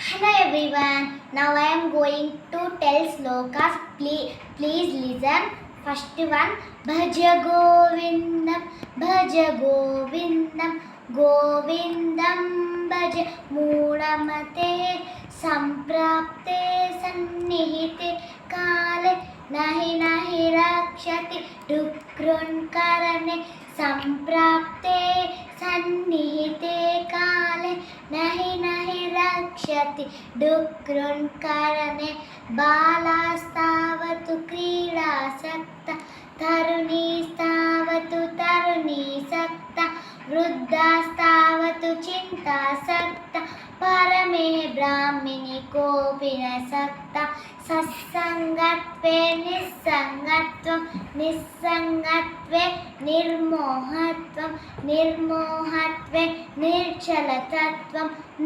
Hello everyone. Now I am going to tell slokas. Please listen. First one. Bhaja Govindam, Bhaja Govindam, Govindam Bhaja Moolamate, Samprapte Sannihite Kale, Nahi Nahi Rakshati Dukrun Karane, Samprapte Sannihite Kale, Nahi Nahi Rakshati Dukrun Karane, Balastavatu Krīdāsakta, Tarunīstavatu Tarunīsakta, Vruddhastavatu Chintasakta, Parame Brahmini Kopinasakta, Sassangatve Nissangatvam, Nissangatve Nirmohatvam, Nirmohatve Nirchalatatvam.